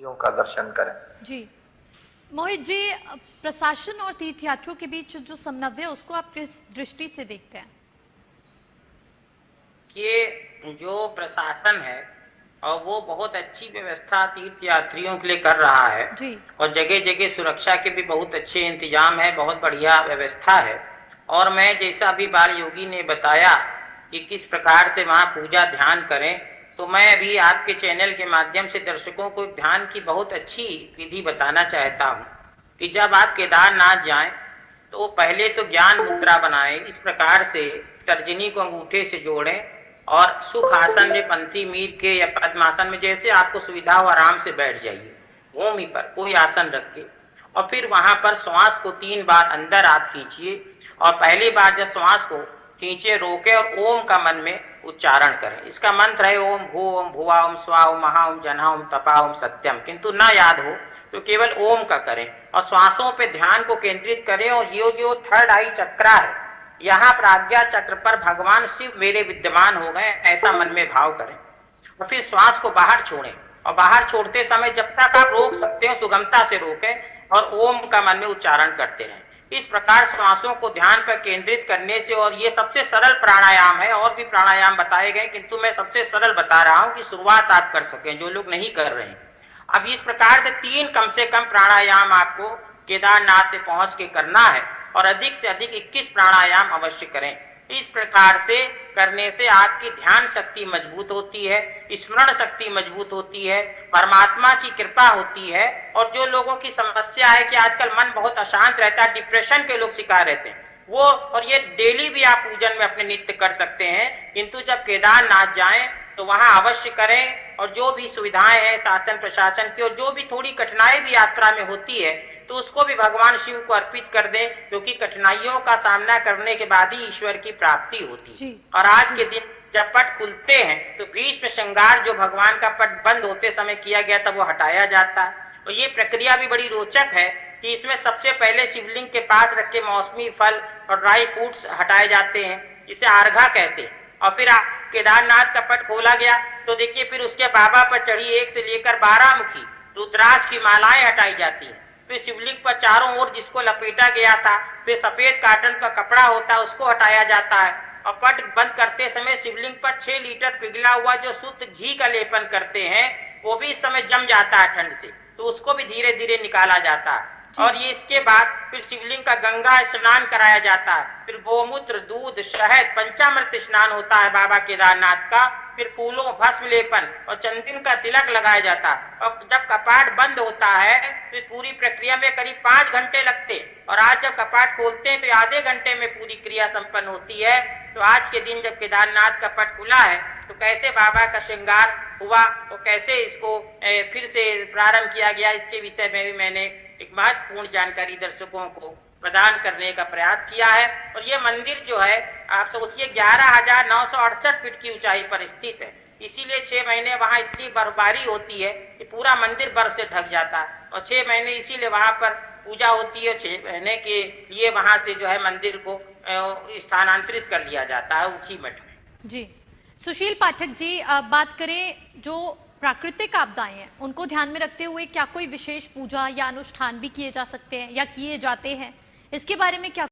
मूर्तियों का दर्शन करें। जी मोहित जी, प्रशासन और तीर्थयात्रियों के बीच जो समन्वय है उसको आप किस दृष्टि से देखते हैं? कि जो प्रशासन है और वो बहुत अच्छी व्यवस्था तीर्थयात्रियों के लिए कर रहा है जी। और जगह जगह सुरक्षा के भी बहुत अच्छे इंतजाम है, बहुत बढ़िया व्यवस्था है। और मैं जैसा अभी बाल योगी ने बताया कि किस प्रकार से वहाँ पूजा ध्यान करें, तो मैं अभी आपके चैनल के माध्यम से दर्शकों को ध्यान की बहुत अच्छी विधि बताना चाहता हूँ कि जब आप केदारनाथ जाएं तो पहले तो ज्ञान मुद्रा बनाएं। इस प्रकार से तर्जनी को अंगूठे से जोड़ें और सुख आसन में पंथी मीर के या पद्मासन में जैसे आपको सुविधा हो आराम से बैठ जाइए, भूमि पर कोई आसन रख के। और फिर वहां पर श्वास को 3 बार अंदर आप खींचिए और पहली बार जब श्वास को खींचे रोके और ओम का मन में उच्चारण करें। इसका मंत्र है ओम भू ओम भुवा ओम स्वा ओम महा ओम जना ओम तपा ओम सत्यम, किंतु ना याद हो तो केवल ओम का करें और श्वासों पे ध्यान को केंद्रित करें। और ये जो थर्ड आई चक्रा है, यहाँ प्राज्ञा चक्र पर भगवान शिव मेरे विद्यमान हो गए, ऐसा मन में भाव करें। और फिर श्वास को बाहर छोड़ें और बाहर छोड़ते समय जब तक आप रोक सकते हो सुगमता से रोकें और ओम का मन में उच्चारण करते रहें। इस प्रकार श्वासों को ध्यान पर केंद्रित करने से, और ये सबसे सरल प्राणायाम है, और भी प्राणायाम बताए गए किंतु मैं सबसे सरल बता रहा हूं कि शुरुआत आप कर सकें जो लोग नहीं कर रहे हैं। अब इस प्रकार से 3 कम से कम प्राणायाम आपको केदारनाथ में पहुंच के करना है और अधिक से अधिक 21 प्राणायाम अवश्य करें। इस प्रकार से करने से आपकी ध्यान शक्ति मजबूत होती है, स्मरण शक्ति मजबूत होती है, परमात्मा की कृपा होती है। और जो लोगों की समस्या है कि आजकल मन बहुत अशांत रहता है, डिप्रेशन के लोग शिकार रहते हैं, वो और ये डेली भी आप पूजन में अपने नित्य कर सकते हैं, किंतु जब केदारनाथ जाएं तो वहां अवश्य करें। और जो भी सुविधाएं हैं शासन प्रशासन की, और जो भी थोड़ी कठिनाई भी यात्रा में होती है तो उसको भी भगवान शिव को अर्पित कर दें, क्योंकि कठिनाइयों का सामना करने के बाद ही ईश्वर की प्राप्ति होती है। और आज के दिन जब पट खुलते हैं तो भीष्म श्रृंगार जो भगवान का पट बंद होते समय किया गया था वो हटाया जाता है। और ये प्रक्रिया भी बड़ी रोचक है कि इसमें सबसे पहले शिवलिंग के पास रखे मौसमी फल और ड्राई फ्रूट्स हटाए जाते हैं, इसे अर्घा कहते हैं। और फिर केदारनाथ का पट खोला गया तो देखिए फिर उसके बाबा पर चढ़ी 1 से लेकर 12 मुखी रुद्राक्ष की मालाएं हटाई जाती हैं। फिर शिवलिंग पर चारों ओर जिसको लपेटा गया था, फिर सफेद काटन का कपड़ा होता है उसको हटाया जाता है। और पट बंद करते समय शिवलिंग पर 6 लीटर पिघला हुआ जो शुद्ध घी का लेपन करते हैं वो भी इस समय जम जाता है ठंड से, तो उसको भी धीरे धीरे निकाला जाता है। और ये इसके बाद फिर शिवलिंग का गंगा स्नान कराया जाता है, फिर गोमूत्र दूध शहद पंचामृत स्नान होता है बाबा केदारनाथ का, फिर फूलों भस्म लेपन और चंदन का तिलक लगाया जाता है। और जब कपाट बंद होता है तो इस पूरी प्रक्रिया में करीब 5 घंटे लगते, और आज जब कपाट खोलते हैं तो आधे घंटे में पूरी क्रिया संपन्न होती है। तो आज के दिन जब केदारनाथ का पट खुला है तो कैसे बाबा का श्रृंगार हुआ और कैसे इसको फिर से प्रारंभ किया गया, इसके विषय में भी मैंने एक महत्वपूर्ण जानकारी दर्शकों को प्रदान करने का प्रयास किया है। और ये मंदिर जो है आप सोचिए 11,968 फीट की ऊंचाई पर स्थित है, इसीलिए 6 महीने वहाँ इतनी बर्फबारी होती है कि पूरा मंदिर बर्फ से ढक जाता है। और 6 महीने इसीलिए वहाँ पर पूजा होती है, 6 महीने के लिए वहाँ से जो है मंदिर को स्थानांतरित कर लिया जाता है ऊखी मठ में। जी सुशील पाठक जी, बात करें जो प्राकृतिक आपदाएं हैं उनको ध्यान में रखते हुए क्या कोई विशेष पूजा या अनुष्ठान भी किए जा सकते हैं या किए जाते हैं, इसके बारे में क्या